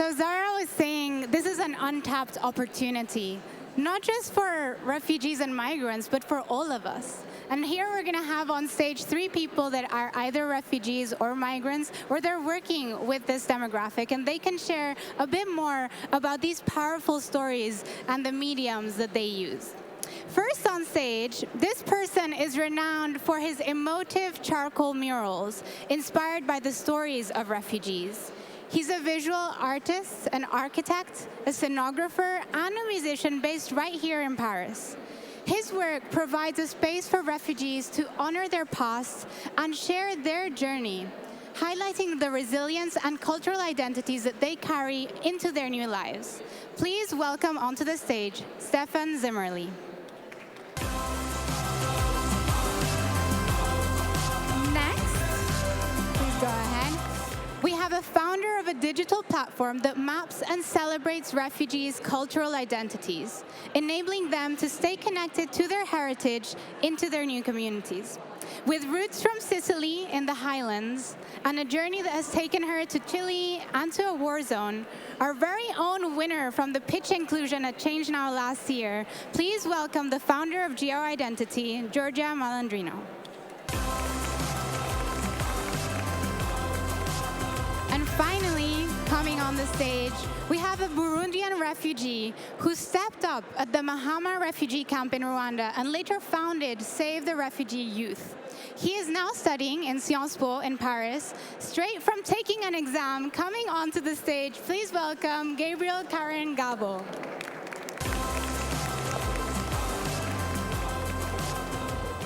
So Zara was saying this is an untapped opportunity, not just for refugees and migrants, but for all of us. And here we're going to have on stage 3 people that are either refugees or migrants, or they're working with this demographic, and they can share a bit more about these powerful stories and the mediums that they use. First on stage, this person is renowned for his emotive charcoal murals, inspired by the stories of refugees. He's a visual artist, an architect, a scenographer, and a musician based right here in Paris. His work provides a space for refugees to honor their past and share their journey, highlighting the resilience and cultural identities that they carry into their new lives. Please welcome onto the stage, Stefan Zimmerli. Next, please go ahead. We have a founder of a digital platform that maps and celebrates refugees' cultural identities, enabling them to stay connected to their heritage into their new communities. With roots from Sicily in the highlands and a journey that has taken her to Chile and to a war zone, our very own winner from the pitch inclusion at Change Now last year, please welcome the founder of Geo Identity, Giorgia Malandrino. And finally, coming on the stage, we have a Burundian refugee who stepped up at the Mahama refugee camp in Rwanda and later founded Save the Refugee Youth. He is now studying in Sciences Po in Paris, straight from taking an exam. Coming onto the stage, please welcome Gabriel Karen Gabo.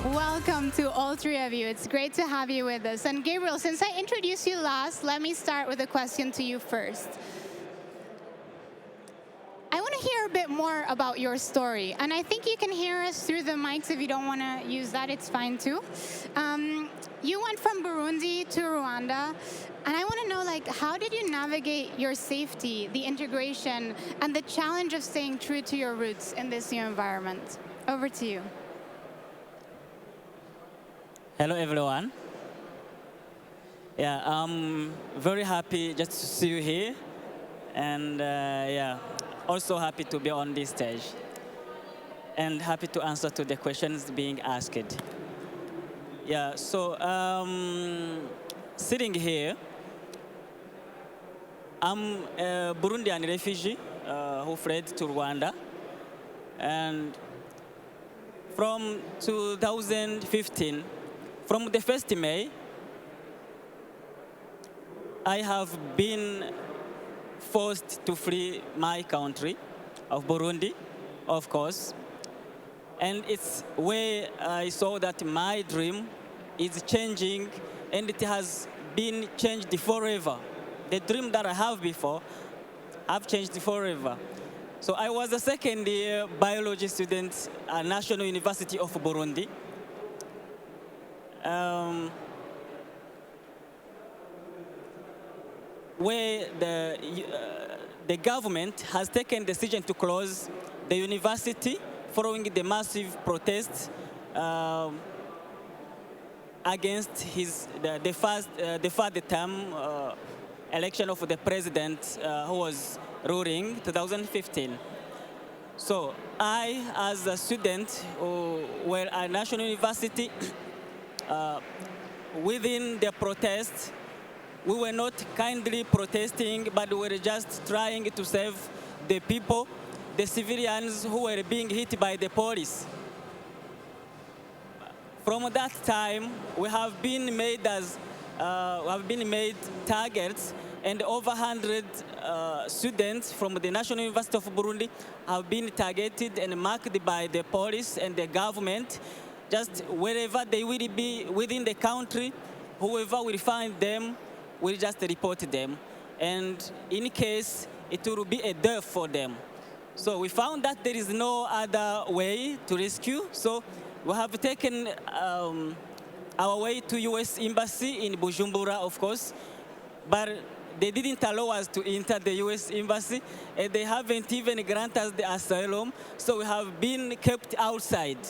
Welcome to all 3 of you. It's great to have you with us. And Gabriel, since I introduced you last, let me start with a question to you first. I want to hear a bit more about your story. And I think you can hear us through the mics. If you don't want to use that, it's fine too. You went from Burundi to Rwanda. And I want to know, how did you navigate your safety, the integration, and the challenge of staying true to your roots in this new environment? Over to you. Hello, everyone. Yeah, I'm very happy just to see you here. And also happy to be on this stage. And happy to answer to the questions being asked. Yeah, so sitting here, I'm a Burundian refugee who fled to Rwanda. And from 2015, from the 1st May, I have been forced to flee my country of Burundi, of course. And it's where I saw that my dream is changing, and it has been changed forever. The dream that I have before have changed forever. So I was a second-year biology student at National University of Burundi. Where the government has taken the decision to close the university following the massive protests against the third term election of the president who was ruling 2015. So I, as a student who were at National University, within the protests, we were not kindly protesting, but we were just trying to save the people, the civilians who were being hit by the police. From that time, we have been made targets, and over 100 students from the National University of Burundi have been targeted and marked by the police and the government. Just wherever they will be within the country, whoever will find them, we'll just report them. And in case, it will be a death for them. So we found that there is no other way to rescue. So we have taken our way to US Embassy in Bujumbura, of course. But they didn't allow us to enter the US Embassy, and they haven't even granted us the asylum. So we have been kept outside.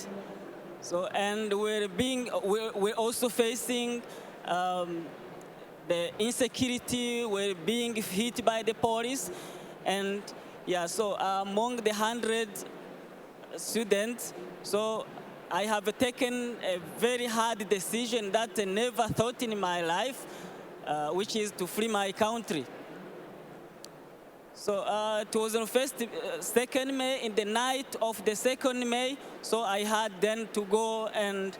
So, and we're also facing the insecurity were being hit by the police. And yeah, so among the 100 students, so I have taken a very hard decision that I never thought in my life, which is to flee my country. So it was on 2nd May, in the night of the 2nd May, so I had then to go and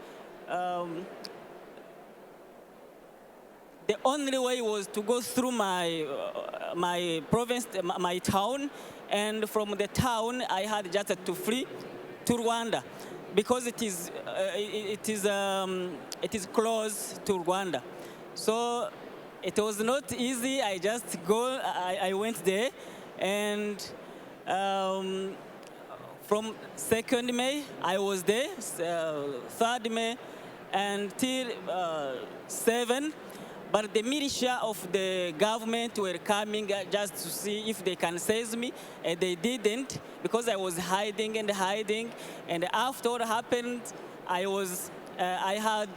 the only way was to go through my province, my town, and from the town I had just to flee to Rwanda because it is close to Rwanda. So it was not easy. I just go. I went there, and from 2nd May I was there, 3rd May until 7. But the militia of the government were coming just to see if they can seize me, and they didn't because I was hiding and hiding. And after what happened, I had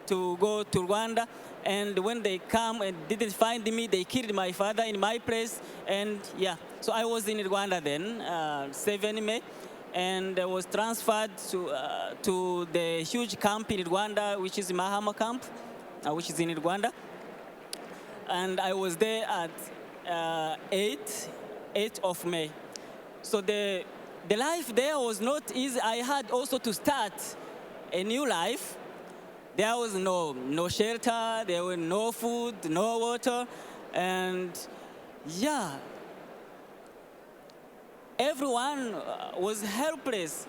to go to Rwanda. And when they come and didn't find me, they killed my father in my place. And yeah, so I was in Rwanda then, 7 May, and I was transferred to the huge camp in Rwanda, which is Mahama camp, which is in Rwanda. And I was there at 8th of May. So the life there was not easy. I had also to start a new life. There was no shelter, there was no food, no water, and yeah, everyone was helpless.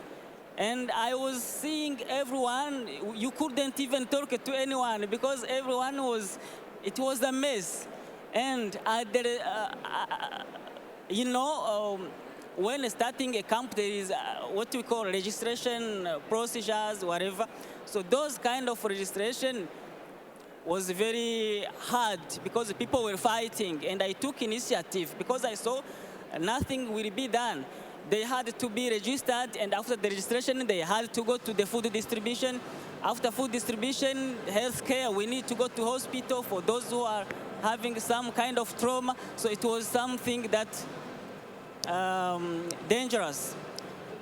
And I was seeing everyone, you couldn't even talk to anyone because everyone it was a mess. And when starting a camp, there is what we call registration procedures, whatever. So those kind of registration was very hard because people were fighting, and I took initiative because I saw nothing will be done. They had to be registered, and after the registration, they had to go to the food distribution. After food distribution, healthcare, we need to go to hospital for those who are having some kind of trauma. So it was something that dangerous.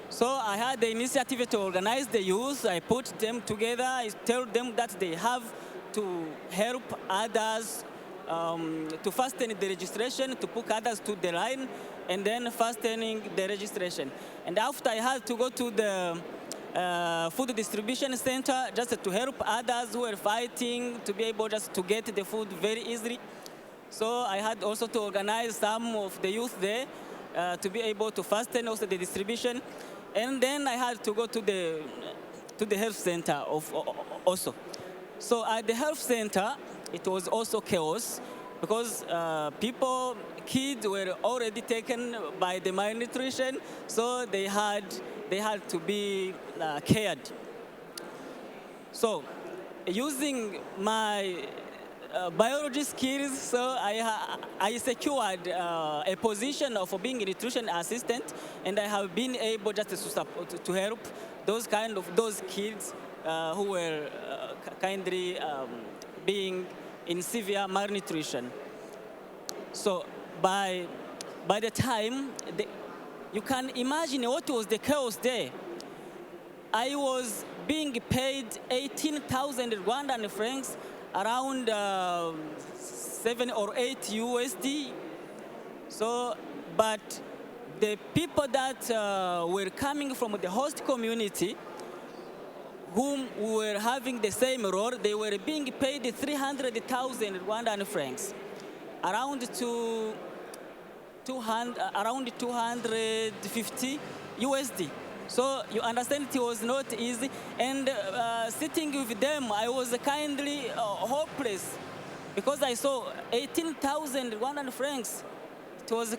So I had the initiative to organize the youth. I put them together. I told them that they have to help others to fasten the registration, to put others to the line, and then fastening the registration. And after I had to go to the food distribution center just to help others who were fighting to be able just to get the food very easily. So I had also to organize some of the youth there to be able to fasten also the distribution. And then I had to go to the health center also. So at the health center, it was also chaos because kids were already taken by the malnutrition, so they had to be cared. So using my biology skills, so I secured a position of being a nutrition assistant, and I have been able just to help those kids who were kindly being in severe malnutrition. So by the time, you can imagine what was the chaos there. I was being paid 18,000 Rwandan francs, around 7 or 8 USD. So, but the people that were coming from the host community, whom were having the same role, they were being paid 300,000 Rwandan francs, around 250 USD. So you understand it was not easy. And sitting with them, I was kindly hopeless because I saw 18,000 Rwandan francs. It was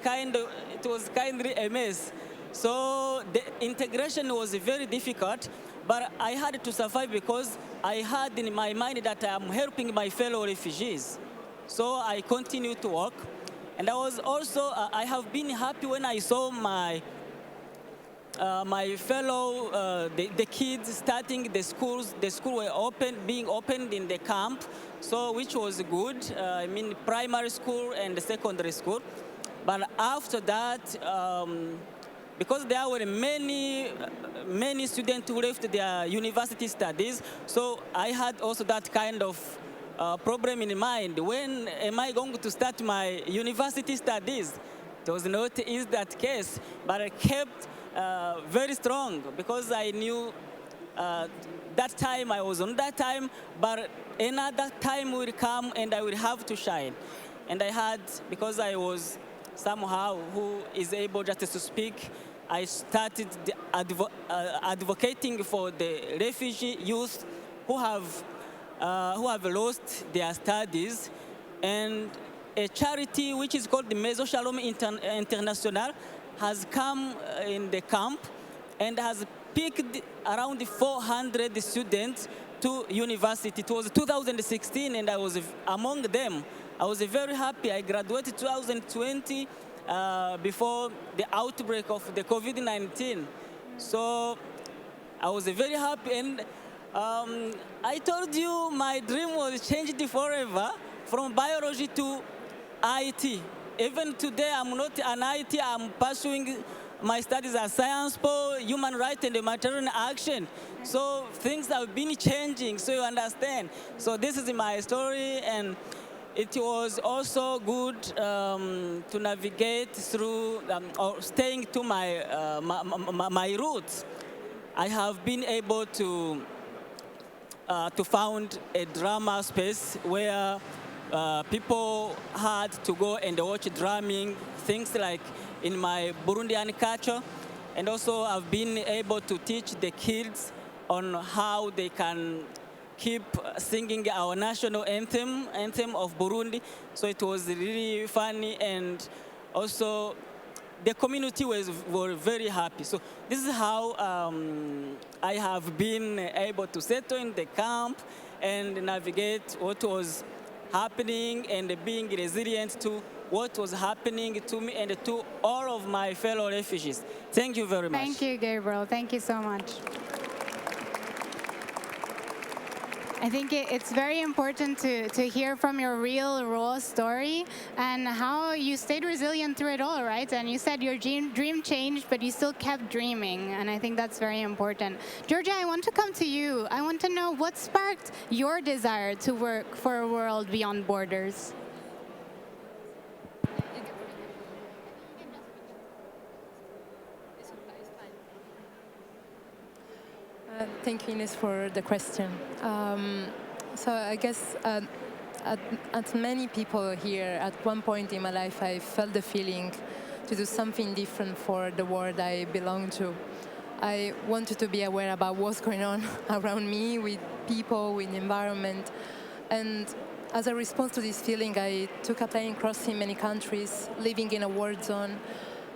kindly a mess. So the integration was very difficult, but I had to survive because I had in my mind that I am helping my fellow refugees. So I continued to work. And I was also, I have been happy when I saw my fellow, the kids starting the schools. The school were being opened in the camp so which was good. I mean, primary school and secondary school. But after that, because there were many students who left their university studies, so I had also that kind of problem in mind. When am I going to start my university studies? It was not easy that case, but I kept very strong because I knew that time I was on that time, but another time will come and I will have to shine. And I had, because I was somehow who is able just to speak, I started advocating for the refugee youth who have lost their studies, and a charity which is called the Maison Shalom International has come in the camp and has picked around 400 students to university. It was 2016 and I was among them. I was very happy. I graduated 2020 before the outbreak of the COVID-19. So I was very happy, and I told you my dream was changed forever from biology to IT. Even today, I'm not an IT. I'm pursuing my studies as science, human rights, and humanitarian action. So things have been changing, so you understand. So this is my story, and it was also good to navigate through or staying to my roots. I have been able to found a drama space where people had to go and watch drumming, things like in my Burundian culture. And also I've been able to teach the kids on how they can keep singing our national anthem of Burundi. So it was really funny, and also the community were very happy. So this is how I have been able to settle in the camp and navigate what was happening and being resilient to what was happening to me and to all of my fellow refugees. Thank you very much. Thank you, Gabriel. Thank you so much. I think it's very important to hear from your real, raw story and how you stayed resilient through it all, right? And you said your dream changed, but you still kept dreaming, and I think that's very important. Georgia, I want to come to you. I want to know what sparked your desire to work for a world beyond borders? Thank you, Ines, for the question. So I guess at many people here, at one point in my life, I felt the feeling to do something different for the world I belong to. I wanted to be aware about what's going on around me, with people, with the environment. And as a response to this feeling, I took a plane crossing many countries, living in a war zone,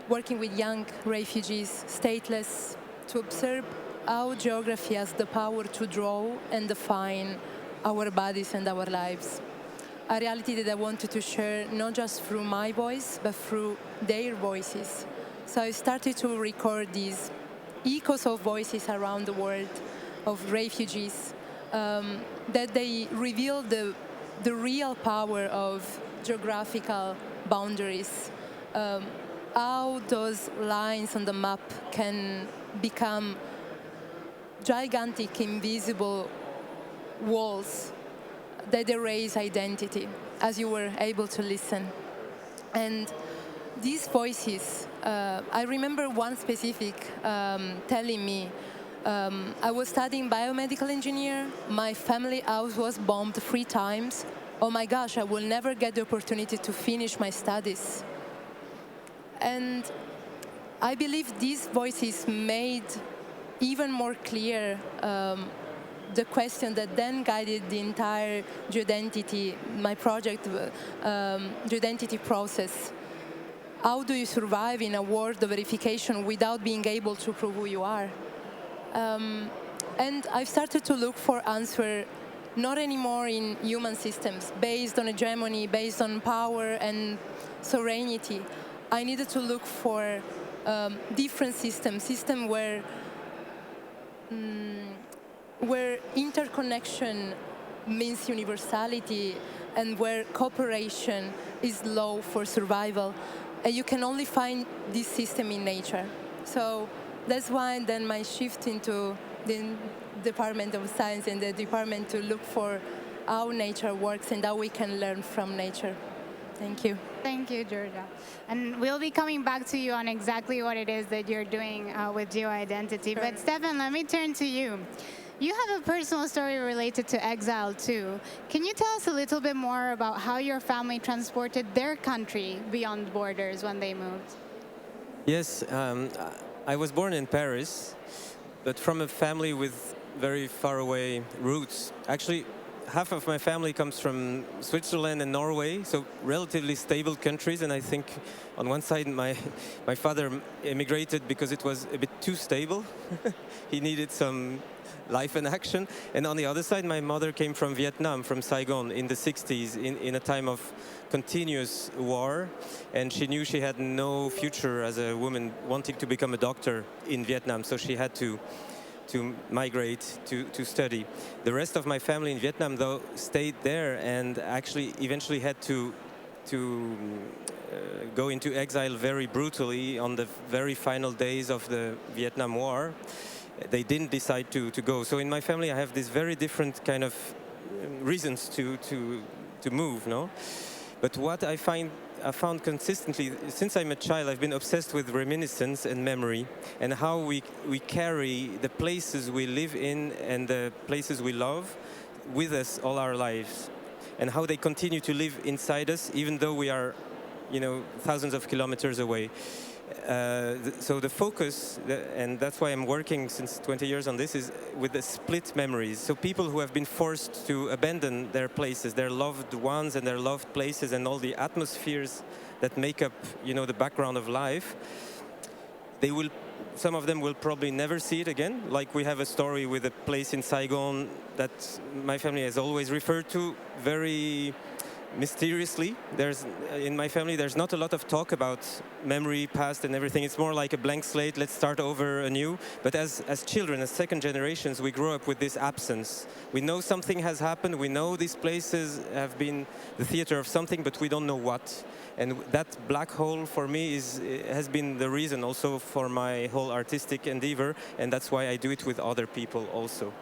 working with young refugees, stateless, to observe how geography has the power to draw and define our bodies and our lives. A reality that I wanted to share not just through my voice, but through their voices. So I started to record these echoes of voices around the world, of refugees, that they reveal the real power of geographical boundaries, how those lines on the map can become gigantic, invisible walls that erase identity, as you were able to listen. And these voices, I remember one specific telling me, I was studying biomedical engineer, my family house was bombed 3 times. Oh my gosh, I will never get the opportunity to finish my studies. And I believe these voices made even more clear the question that then guided the entire Geoidentity, my project, Geoidentity process. How do you survive in a world of verification without being able to prove who you are? And I've started to look for answer not anymore in human systems, based on hegemony, based on power and sovereignty. I needed to look for different systems where interconnection means universality and where cooperation is law for survival. And you can only find this system in nature. So that's why then my shift into the Department of Science and the department to look for how nature works and how we can learn from nature. Thank you. Thank you, Georgia. And we'll be coming back to you on exactly what it is that you're doing with geo-identity. Sure. But Stefan, let me turn to you. You have a personal story related to exile too. Can you tell us a little bit more about how your family transported their country beyond borders when they moved? Yes, I was born in Paris, but from a family with very far away roots. Actually, half of my family comes from Switzerland and Norway, so relatively stable countries. And I think on one side, my father immigrated because it was a bit too stable. He needed some life and action. And on the other side, my mother came from Vietnam, from Saigon in the 60s, in a time of continuous war. And she knew she had no future as a woman wanting to become a doctor in Vietnam, so she had to migrate to study. The rest of my family in Vietnam, though, stayed there and actually eventually had to go into exile very brutally on the very final days of the Vietnam War. They didn't decide to go. So in my family, I have these very different kind of reasons to move, no? But what I found consistently, since I'm a child, I've been obsessed with reminiscence and memory and how we carry the places we live in and the places we love with us all our lives, and how they continue to live inside us even though we are, thousands of kilometers away. So the focus, and that's why I'm working since 20 years on this, is with the split memories. So people who have been forced to abandon their places, their loved ones and their loved places and all the atmospheres that make up, the background of life, some of them will probably never see it again. Like we have a story with a place in Saigon that my family has always referred to very mysteriously. In my family, there's not a lot of talk about memory, past and everything. It's more like a blank slate, let's start over anew. But as children, as second generations, we grow up with this absence. We know something has happened, we know these places have been the theater of something, but we don't know what. And that black hole for me has been the reason also for my whole artistic endeavor, and that's why I do it with other people also.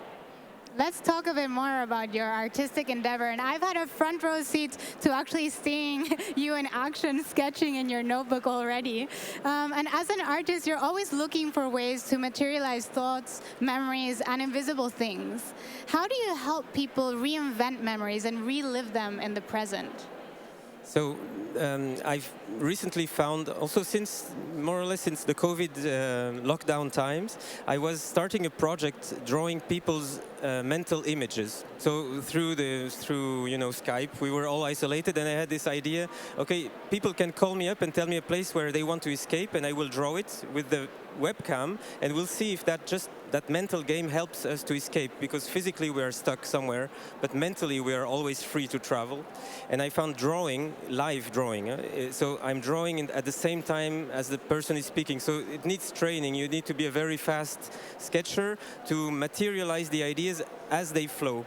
Let's talk a bit more about your artistic endeavor. And I've had a front row seat to actually seeing you in action, sketching in your notebook already. And as an artist, you're always looking for ways to materialize thoughts, memories, and invisible things. How do you help people reinvent memories and relive them in the present? So I've recently found, also more or less since the COVID lockdown times, I was starting a project drawing people's mental images. So through Skype, we were all isolated, and I had this idea, okay, people can call me up and tell me a place where they want to escape, and I will draw it with the webcam, and we'll see if that mental game helps us to escape, because physically we are stuck somewhere, but mentally we are always free to travel. And I found live drawing. So I'm drawing at the same time as the person is speaking. So it needs training. You need to be a very fast sketcher to materialize the ideas as they flow.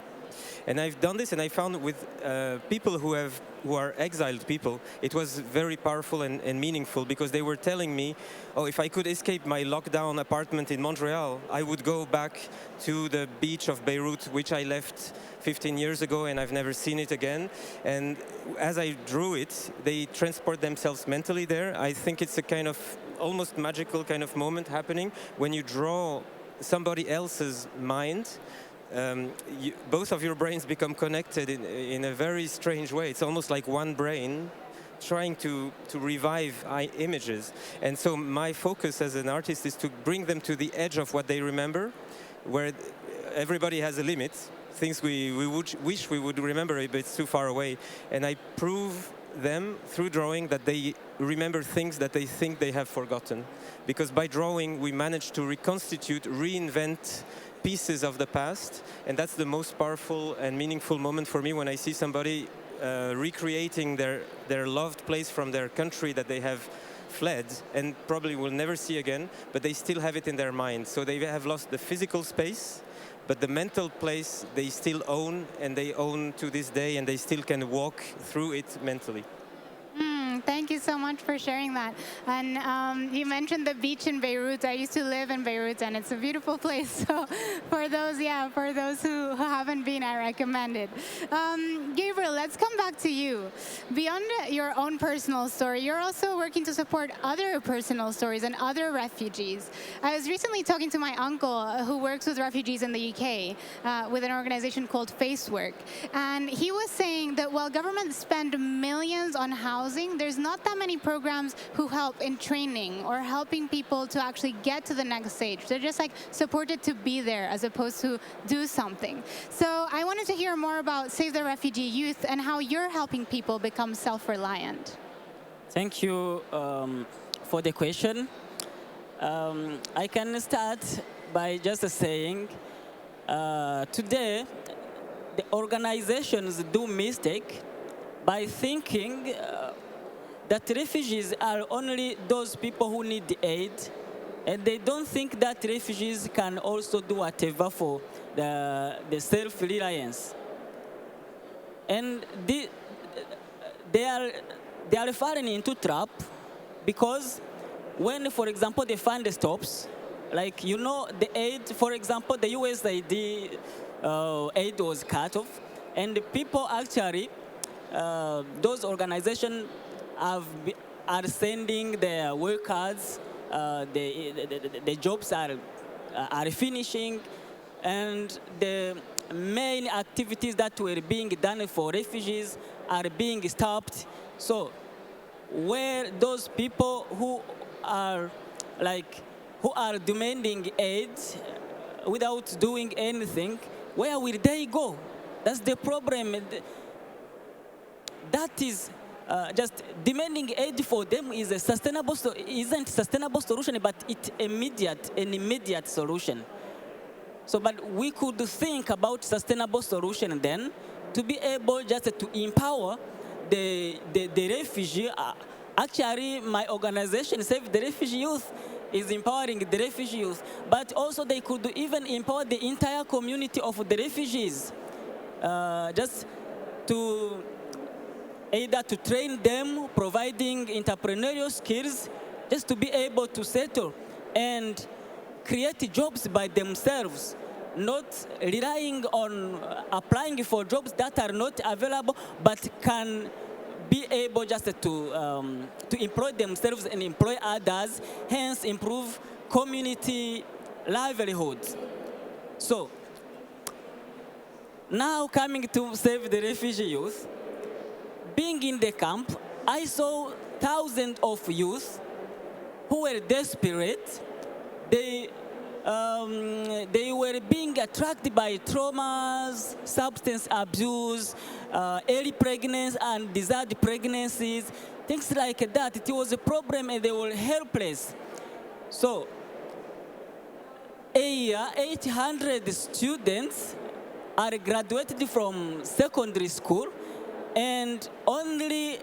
And I've done this, and I found with people who are exiled people, it was very powerful and meaningful, because they were telling me, oh, if I could escape my lockdown apartment in Montreal, I would go back to the beach of Beirut, which I left 15 years ago, and I've never seen it again. And as I drew it, they transport themselves mentally there. I think it's a kind of almost magical kind of moment happening when you draw somebody else's mind. Both of your brains become connected in a very strange way. It's almost like one brain trying to revive images. And so my focus as an artist is to bring them to the edge of what they remember, where everybody has a limit, things we wish we would remember, but it's too far away. And I prove them through drawing that they remember things that they think they have forgotten. Because by drawing, we manage to reconstitute, reinvent pieces of the past, and that's the most powerful and meaningful moment for me when I see somebody recreating their loved place from their country that they have fled and probably will never see again, but they still have it in their mind. So they have lost the physical space, but the mental place they still own, and they own to this day, and they still can walk through it mentally. Thank you so much for sharing that. And you mentioned the beach in Beirut. I used to live in Beirut, and it's a beautiful place. So for those who haven't been, I recommend it. Gabriel, let's come back to you. Beyond your own personal story, you're also working to support other personal stories and other refugees. I was recently talking to my uncle who works with refugees in the UK with an organization called Facework. And he was saying that while governments spend millions on housing, there's not that many programs who help in training or helping people to actually get to the next stage. They're just like supported to be there as opposed to do something. So I wanted to hear more about Save the Refugee Youth and how you're helping people become self-reliant. Thank you for the question. I can start by just saying today the organizations do mistake by thinking that refugees are only those people who need aid, and they don't think that refugees can also do whatever for the self-reliance. And they are falling into trap because when, for example, the fund stops, like, you know, the aid, for example, the USAID aid was cut off, and the people actually, those organizations are sending their workers, the jobs are finishing, and the main activities that were being done for refugees are being stopped. So where those people who are demanding aid without doing anything, where will they go? That's the problem. That is just demanding aid for them is a sustainable, isn't sustainable solution, but it's an immediate solution. So, but we could think about sustainable solution then to be able just to empower the refugee. Actually, my organization, Save the Refugee Youth, is empowering the refugee youth, but also they could even empower the entire community of the refugees, just to either to train them, providing entrepreneurial skills, just to be able to settle and create jobs by themselves, not relying on applying for jobs that are not available, but can be able just to employ themselves and employ others, hence improve community livelihoods. So now coming to Save the Refugee Youth, being in the camp, I saw thousands of youth who were desperate. They were being attracted by traumas, substance abuse, early pregnancies and desired pregnancies, things like that. It was a problem and they were helpless. So a year, 800 students are graduated from secondary school, and only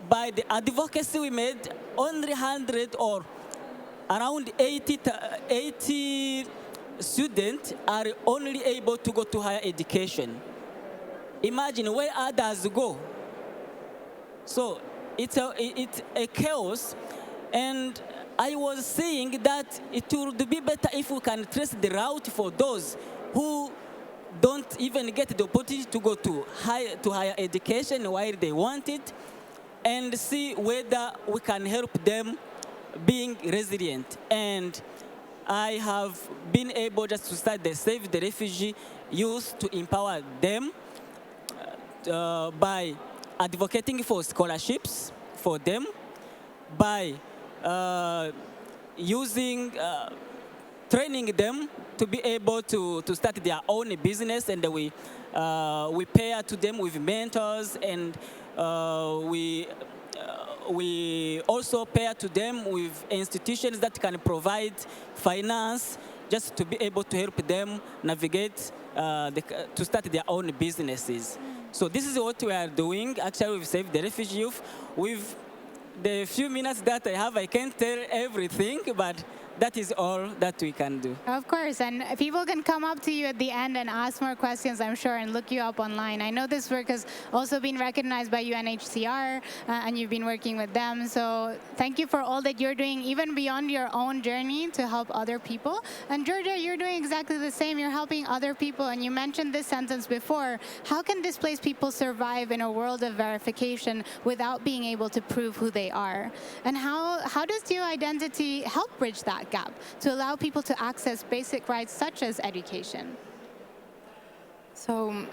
by the advocacy we made, only 100 or around 80 students are only able to go to higher education. Imagine where others go. So it's a chaos, and I was saying that it would be better if we can trace the route for those who don't even get the opportunity to go to higher education while they want it, and see whether we can help them being resilient. And I have been able just to start the Save the Refugee Youth to empower them by advocating for scholarships for them, by training them to be able to start their own business, and we pair to them with mentors, and we also pair to them with institutions that can provide finance just to be able to help them navigate to start their own businesses. So this is what we are doing. Actually, we've Saved the Refugee Youth. With the few minutes that I have, I can't tell everything, but that is all that we can do. Of course, and people can come up to you at the end and ask more questions, I'm sure, and look you up online. I know this work has also been recognized by UNHCR, and you've been working with them. So thank you for all that you're doing, even beyond your own journey, to help other people. And Georgia, you're doing exactly the same. You're helping other people, and you mentioned this sentence before. How can displaced people survive in a world of verification without being able to prove who they are? And how does your identity help bridge that gap to allow people to access basic rights such as education? So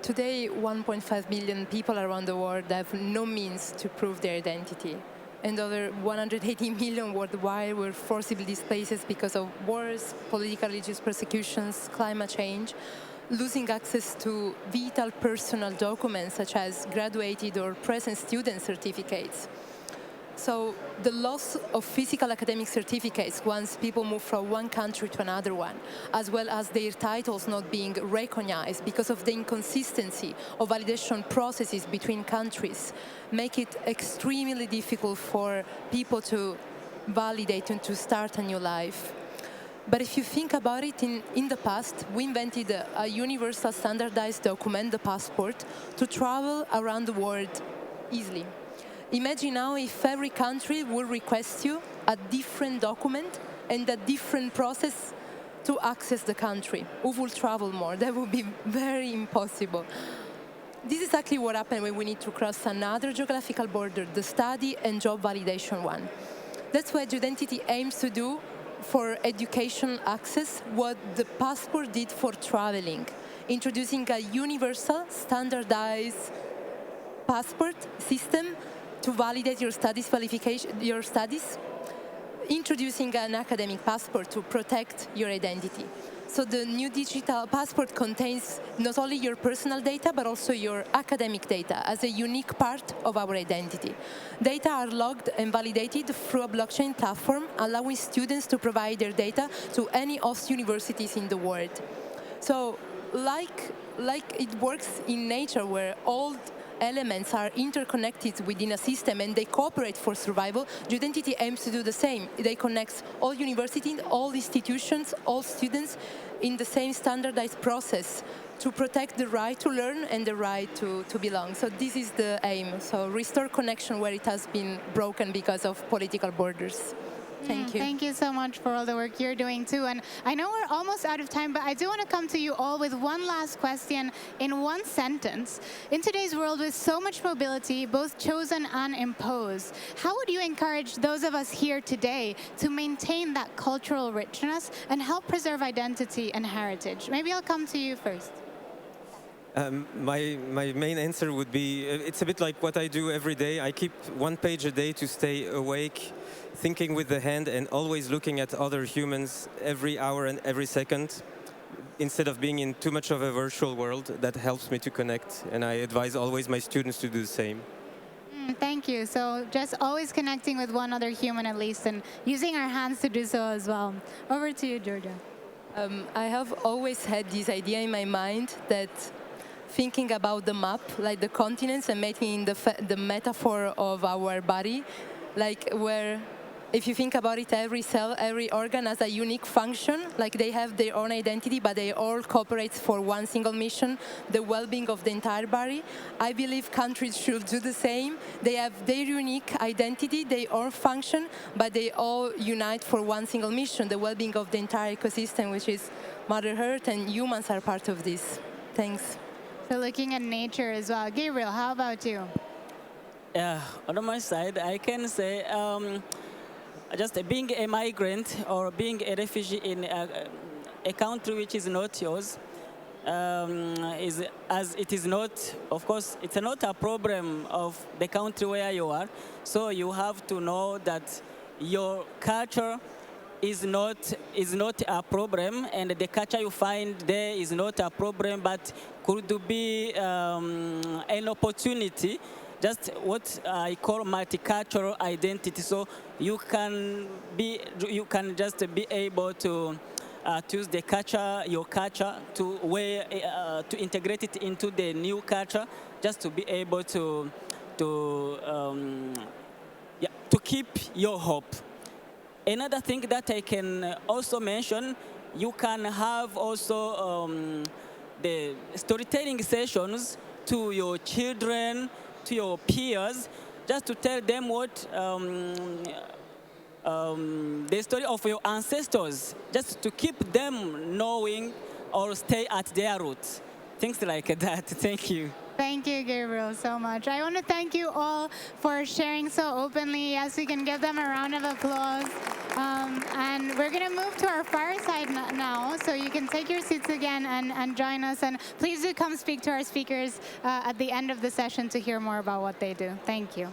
today, 1.5 million people around the world have no means to prove their identity. And over 180 million worldwide were forcibly displaced because of wars, political religious persecutions, climate change, losing access to vital personal documents such as graduated or present student certificates. So the loss of physical academic certificates once people move from one country to another one, as well as their titles not being recognized because of the inconsistency of validation processes between countries, make it extremely difficult for people to validate and to start a new life. But if you think about it, in the past, we invented a universal standardized document, the passport, to travel around the world easily. Imagine now if every country would request you a different document and a different process to access the country. Who will travel more? That would be very impossible. This is exactly what happened when we need to cross another geographical border, the study and job validation one. That's what Identity aims to do for education access, what the passport did for traveling, introducing a universal standardized passport system to validate your studies introducing an academic passport to protect your identity. So the new digital passport contains not only your personal data, but also your academic data as a unique part of our identity. Data are logged and validated through a blockchain platform, allowing students to provide their data to any host universities in the world. So like it works in nature, where all elements are interconnected within a system and they cooperate for survival, Identity aims to do the same. They connect all universities, all institutions, all students in the same standardized process to protect the right to learn and the right to belong. So this is the aim. So restore connection where it has been broken because of political borders. Thank you. Thank you so much for all the work you're doing too. And I know we're almost out of time, but I do want to come to you all with one last question in one sentence. In today's world with so much mobility, both chosen and imposed, how would you encourage those of us here today to maintain that cultural richness and help preserve identity and heritage? Maybe I'll come to you first. My main answer would be, it's a bit like what I do every day. I keep one page a day to stay awake, thinking with the hand and always looking at other humans every hour and every second, instead of being in too much of a virtual world. That helps me to connect, and I advise always my students to do the same. Thank you. So just always connecting with one other human at least, and using our hands to do so as well. Over to you, Georgia. I have always had this idea in my mind that thinking about the map, like the continents, and making the metaphor of our body, like where, if you think about it, every cell, every organ has a unique function, like they have their own identity, but they all cooperate for one single mission, the well-being of the entire body. I believe countries should do the same. They have their unique identity, their own function, but they all unite for one single mission, the well-being of the entire ecosystem, which is Mother Earth, and humans are part of this. Thanks. So looking at nature as well. Gabriel, how about you? Yeah, on my side, I can say just being a migrant or being a refugee in a country which is not yours, is, as it is not, of course, it's not a problem of the country where you are. So you have to know that your culture is not a problem, and the culture you find there is not a problem, but could be an opportunity. Just what I call multicultural identity. So you can just be able to use the culture, your culture, to integrate it into the new culture, just to be able to keep your hope. Another thing that I can also mention, you can have also the storytelling sessions to your children, to your peers, just to tell them what the story of your ancestors, just to keep them knowing or stay at their roots. Things like that. Thank you. Thank you, Gabriel, so much. I want to thank you all for sharing so openly. Yes, we can give them a round of applause. And we're going to move to our fireside now, so you can take your seats again and join us. And please do come speak to our speakers at the end of the session to hear more about what they do. Thank you.